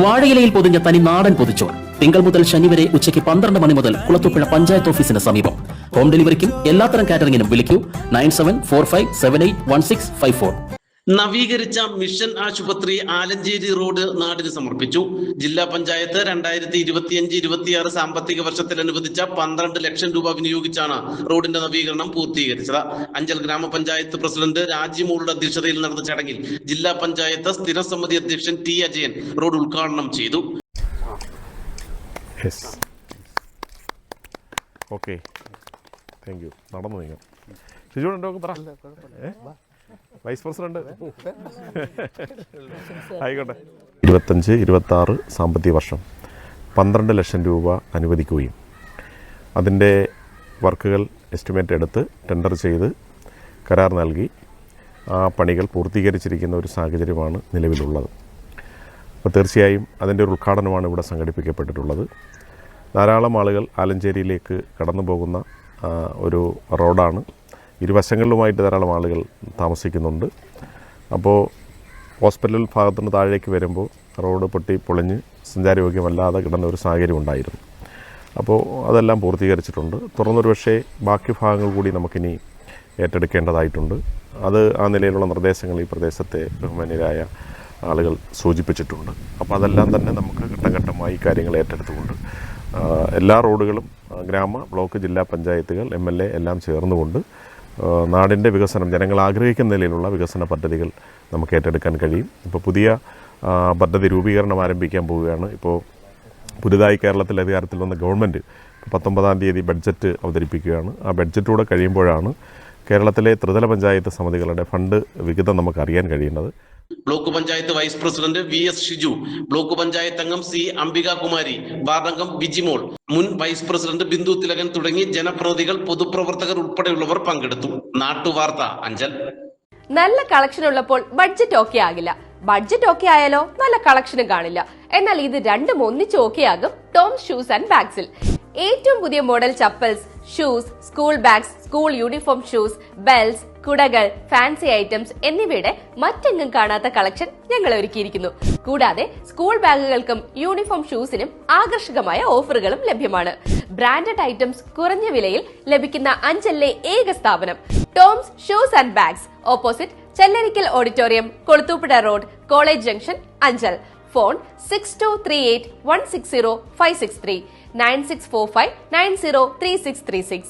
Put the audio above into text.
വാഴയിലയിൽ പൊതിഞ്ഞ തനി നാടൻ പൊതിച്ചോറ് തിങ്കൾ മുതൽ ശനി വരെ ഉച്ചയ്ക്ക് 12 മണി മുതൽ കുളത്തൂപ്പുഴ പഞ്ചായത്ത് ഓഫീസിന് സമീപം. ഹോം ഡെലിവറിക്കും എല്ലാത്തരം കാറ്ററിംഗിനും വിളിക്കൂ 9745781654. നവീകരിച്ച മിഷൻ ആശുപത്രി ആലഞ്ചേരി റോഡ് നാടിന് സമർപ്പിച്ചു. ജില്ലാ പഞ്ചായത്ത് 2025-26 സാമ്പത്തിക വർഷത്തിൽ അനുവദിച്ച 12 ലക്ഷം രൂപ വിനിയോഗിച്ചാണ് റോഡിന്റെ നവീകരണം പൂർത്തീകരിച്ചത്. അഞ്ചൽ ഗ്രാമപഞ്ചായത്ത് പ്രസിഡന്റ് രാജിമോളുടെ അധ്യക്ഷതയിൽ നടന്ന ചടങ്ങിൽ ജില്ലാ പഞ്ചായത്ത് സ്ഥിരം സമിതി അധ്യക്ഷൻ ടി അജയൻ റോഡ് ഉദ്ഘാടനം ചെയ്തു. വൈസ് പ്രസിഡന്റ് ആയിക്കോട്ടെ. 25-26 സാമ്പത്തിക വർഷം 12 ലക്ഷം രൂപ അനുവദിക്കുകയും അതിൻ്റെ വർക്കുകൾ എസ്റ്റിമേറ്റ് എടുത്ത് ടെൻഡർ ചെയ്ത് കരാർ നൽകി ആ പണികൾ പൂർത്തീകരിച്ചിരിക്കുന്ന ഒരു സാഹചര്യമാണ് നിലവിലുള്ളത്. അപ്പോൾ തീർച്ചയായും അതിൻ്റെ ഒരു ഉദ്ഘാടനമാണ് ഇവിടെ സംഘടിപ്പിക്കപ്പെട്ടിട്ടുള്ളത്. ധാരാളം ആളുകൾ ആലഞ്ചേരിയിലേക്ക് കടന്നു പോകുന്ന ഒരു റോഡാണ്. ഇരുവശങ്ങളിലുമായിട്ട് ധാരാളം ആളുകൾ താമസിക്കുന്നുണ്ട്. അപ്പോൾ ഹോസ്പിറ്റൽ ഭാഗത്തുനിന്ന് താഴേക്ക് വരുമ്പോൾ റോഡ് പൊട്ടി പൊളിഞ്ഞ് സഞ്ചാരയോഗ്യമല്ലാതെ കിടന്ന ഒരു സാഹചര്യം ഉണ്ടായിരുന്നു. അപ്പോൾ അതെല്ലാം പൂർത്തീകരിച്ചിട്ടുണ്ട്. തുറന്നൊരു പക്ഷേ ബാക്കി ഭാഗങ്ങൾ കൂടി നമുക്കിനി ഏറ്റെടുക്കേണ്ടതായിട്ടുണ്ട്. അത് ആ നിലയിലുള്ള നിർദ്ദേശങ്ങൾ ഈ പ്രദേശത്തെ ബഹുമാന്യരായ ആളുകൾ സൂചിപ്പിച്ചിട്ടുണ്ട്. അപ്പോൾ അതെല്ലാം തന്നെ നമുക്ക് ഘട്ടം ഘട്ടമായി കാര്യങ്ങൾ ഏറ്റെടുത്തുകൊണ്ട് എല്ലാ റോഡുകളും ഗ്രാമ, ബ്ലോക്ക്, ജില്ലാ പഞ്ചായത്തുകൾ, MLA എല്ലാം ചേർന്നുകൊണ്ട് നാടിൻ്റെ വികസനം, ജനങ്ങൾ ആഗ്രഹിക്കുന്ന നിലയിലുള്ള വികസന പദ്ധതികൾ നമുക്ക് ഏറ്റെടുക്കാൻ കഴിയും. ഇപ്പോൾ പുതിയ പദ്ധതി രൂപീകരണം ആരംഭിക്കാൻ പോവുകയാണ്. ഇപ്പോൾ പുതുതായി കേരളത്തിൽ അധികാരത്തിൽ വന്ന ഗവൺമെൻറ് 19-ാം തീയതി ബഡ്ജറ്റ് അവതരിപ്പിക്കുകയാണ്. ആ ബഡ്ജറ്റൂടെ കഴിയുമ്പോഴാണ് കേരളത്തിലെ ത്രിതല പഞ്ചായത്ത് സമിതികളുടെ ഫണ്ട് വിഹിതം നമുക്ക് അറിയാൻ കഴിയുന്നത്. Block panchayat vice president VS Shiju, block panchayat അംഗം C അംബികാകുമാരി, വാർഡംഗം ബിജിമോൾ, മുൻ വൈസ് പ്രസിഡന്റ് ബിന്ദു തിലകൻ തുടങ്ങി ജനപ്രതിനിധികൾ, പൊതുപ്രവർത്തകർ ഉൾപ്പെടെയുള്ളവർ പങ്കെടുത്തു. നാട്ടുവാർത്ത അഞ്ചൽ. നല്ല കളക്ഷൻ ഉള്ളപ്പോൾ ബഡ്ജറ്റ് ഓക്കെ ആകില്ല. ബഡ്ജറ്റ് ഓക്കെ ആയാലോ നല്ല കളക്ഷനും കാണില്ല. എന്നാൽ ഇത് രണ്ടും ഒന്നിച്ച് ഓക്കെ ആകും ടോംസ് ഷൂസ് ആൻഡ് ബാഗ്സിൽ. ഏറ്റവും പുതിയ model chappals, shoes, school bags, school uniform shoes, bells, കുടകൾ, ഫാൻസി ഐറ്റംസ് എന്നിവയുടെ മറ്റെങ്ങും കാണാത്ത കളക്ഷൻ ഞങ്ങൾ ഒരുക്കിയിരിക്കുന്നു. കൂടാതെ സ്കൂൾ ബാഗുകൾക്കും യൂണിഫോം ഷൂസിനും ആകർഷകമായ ഓഫറുകളും ലഭ്യമാണ്. ബ്രാൻഡഡ് ഐറ്റംസ് കുറഞ്ഞ വിലയിൽ ലഭിക്കുന്ന അഞ്ചലിലെ ഏക സ്ഥാപനം Toms shoes and bags, opposite Chellarikkal auditorium, Kulathupuzha road, college junction, Anchal. Phone 6238160563 9645903636.